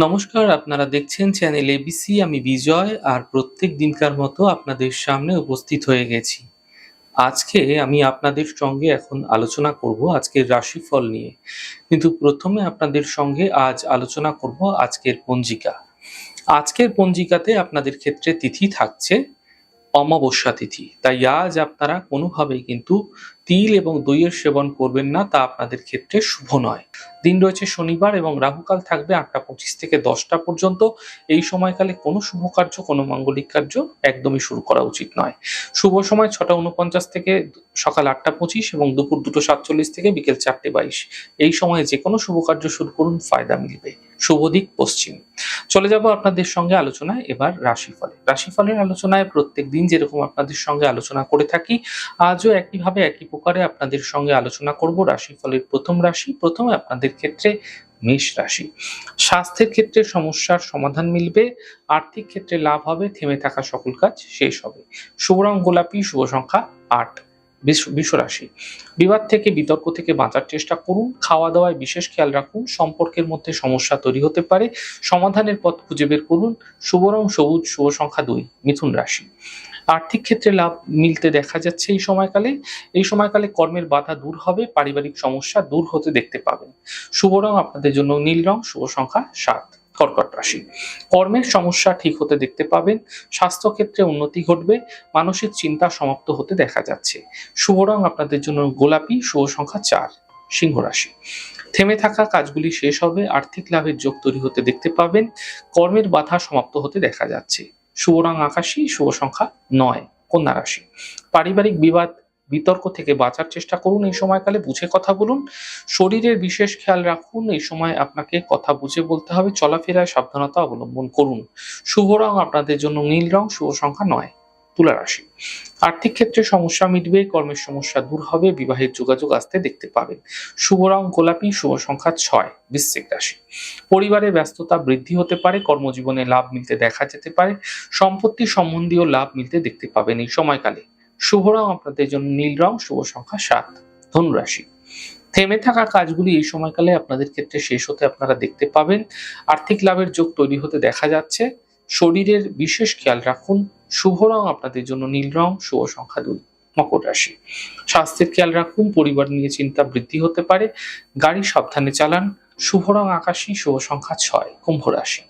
নমস্কার, আপনারা দেখছেন চ্যানেল এবিসি। আমি বিজয় আর প্রত্যেক দিনকার মতো আপনাদের সামনে উপস্থিত হয়ে গেছি। আজকে আমি আপনাদের সঙ্গে এখন আলোচনা করব আজকের রাশিফল নিয়ে। কিন্তু প্রথমে আপনাদের সঙ্গে আজ আলোচনা করব আজকের পঞ্জিকা। আজকের পঞ্জিকাতে আপনাদের ক্ষেত্রে তিথি থাকছে অমাবস্যা তিথি। তাই আজ আপনারা কোনোভাবেই কিন্তু তিল এবং দইয়ের সেবন করবেন না, তা আপনাদের ক্ষেত্রে শুভ নয়। দিন রয়েছে শনিবার এবং রাহুকাল থাকবে ৮টা ২৫ থেকে ১০টা পর্যন্ত। এই সময়কালে কোনো শুভ কার্য, কোনো মাঙ্গলিক কার্য একদমই শুরু করা উচিত নয়। শুভ সময় ৬টা ৪৯ থেকে সকাল ৮টা ২৫ এবং দুপুর ২টো ৪৭ থেকে বিকেল ৪টে ২২। এই সময়ে যে কোনো শুভ কার্য শুরু করুন, ফায়দা মিলবে। শুভ দিক পশ্চিম। চলে যাব আপনাদের সঙ্গে আলোচনায় এবার রাশিফলে। রাশিফলের আলোচনায় প্রত্যেক দিন যেরকম আপনাদের সঙ্গে আলোচনা করে থাকি, আজও একইভাবে একই প্রকারে আপনাদের সঙ্গে আলোচনা করব রাশিফলের প্রথম রাশি। প্রথমে আপনাদের ক্ষেত্রে মেষ রাশি। স্বাস্থ্যের ক্ষেত্রে সমস্যার সমাধান মিলবে, আর্থিক ক্ষেত্রে লাভ হবে, থেমে থাকা সকল কাজ শেষ হবে। শুভ রং গোলাপি, শুভ সংখ্যা ৮। বৃষ রাশি। বিবাদ থেকে, বিতর্ক থেকে বাঁচার চেষ্টা করুন, খাওয়া দাওয়ায় বিশেষ খেয়াল রাখুন, সম্পর্কের মধ্যে সমস্যা তৈরি হতে পারে, সমাধানের পথ খুঁজে বের করুন। শুভ রং সবুজ, শুভ সংখ্যা ২। মিথুন রাশি। আর্থিক ক্ষেত্রে লাভ মিলতে দেখা যাচ্ছে এই সময়কালে কর্মের বাধা দূর হবে, পারিবারিক সমস্যা দূর হতে দেখতে পাবেন। শুভ রং আপনাদের জন্য নীল রং, শুভ সংখ্যা ৭। কর্কট রাশি। কর্মের সমস্যা ঠিক হতে দেখতে পাবেন, স্বাস্থ্য ক্ষেত্রে উন্নতি ঘটবে, মানসিক চিন্তা সমাপ্ত হতে দেখা যাচ্ছে। শুভ রং আপনাদের জন্য গোলাপি, শুভ সংখ্যা ৪। সিংহ রাশি। থেমে থাকা কাজগুলি শেষ হবে, আর্থিক লাভের যোগ তৈরি হতে দেখতে পাবেন, কর্মের বাধা সমাপ্ত হতে দেখা যাচ্ছে। শুভ রং আকাশী, শুভ সংখ্যা ৯। কন্যা রাশি। পারিবারিক বিবাদ, বিতর্ক থেকে বাঁচার চেষ্টা করুন, এই সময়কালে বুঝে কথা বলুন, শরীরের বিশেষ খেয়াল রাখুন, এই সময় আপনাকে কথা বুঝে বলতে হবে, চলাফেরায় সাবধানতা অবলম্বন করুন। শুভ রং আপনাদের জন্য নীল রং, শুভ সংখ্যা ৯। তুলা রাশি। আর্থিক ক্ষেত্রে সমস্যা মিটবে, কর্মের সমস্যা দূর হবে, বিবাহের যোগাযোগ আসতে দেখতে পাবেন। শুভ রং গোলাপি, শুভ সংখ্যা ৬। বৃশ্চিক রাশি। পরিবারে ব্যস্ততা বৃদ্ধি হতে পারে, কর্মজীবনে লাভ মিলতে দেখা যেতে পারে, সম্পত্তি সম্বন্ধীয় লাভ মিলতে দেখতে পাবেন এই সময়কালে। শুভ রং আপনাদের জন্য নীল রং, শুভ সংখ্যা ৭। ধনু রাশি। থেমে থাকা কাজগুলি এই সময়কালে আপনাদের ক্ষেত্রে শেষ হতে আপনারা দেখতে পাবেন, আর্থিক লাভের যোগ তৈরি হতে দেখা যাচ্ছে, শরীরের বিশেষ খেয়াল রাখুন। শুভ রং আপনাদের জন্য নীল রং, শুভ সংখ্যা ২। মকর রাশি। স্বাস্থ্যের খেয়াল রাখুন, পরিবার নিয়ে চিন্তা বৃদ্ধি হতে পারে, গাড়ি সাবধানে চালান। শুভ রং আকাশী, শুভ সংখ্যা ৬। কুম্ভ রাশি।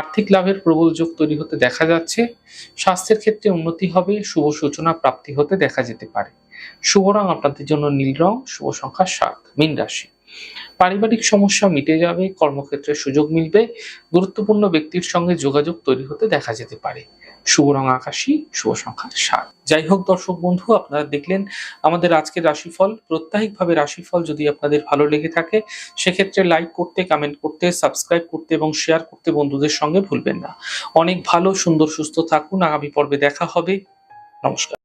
আর্থিক লাভের প্রবল যোগ তৈরি হতে দেখা যাচ্ছে, স্বাস্থ্যের ক্ষেত্রে উন্নতি হবে, শুভ সূচনা প্রাপ্তি হতে দেখা যেতে পারে। শুভ রং আপনাদের জন্য নীল রং, শুভ সংখ্যা ৭। মীন রাশি। পারিবারিক সমস্যা মিটে যাবে, কর্মক্ষেত্রে সুযোগ মিলবে, গুরুত্বপূর্ণ ব্যক্তির সঙ্গে যোগাযোগ তৈরি হতে দেখা যেতে পারে। শুভ রং আকাশী, শুভ সংখ্যা ৭। যাই হোক দর্শক বন্ধু, আপনারা দেখলেন আমাদের আজকের রাশিফল। প্রত্যাহিকভাবে রাশিফল যদি আপনাদের ভালো লেগে থাকে, সেক্ষেত্রে লাইক করতে, কমেন্ট করতে, সাবস্ক্রাইব করতে এবং শেয়ার করতে বন্ধুদের সঙ্গে ভুলবেন না। অনেক ভালো, সুন্দর, সুস্থ থাকুন। আগামী পর্বে দেখা হবে। নমস্কার।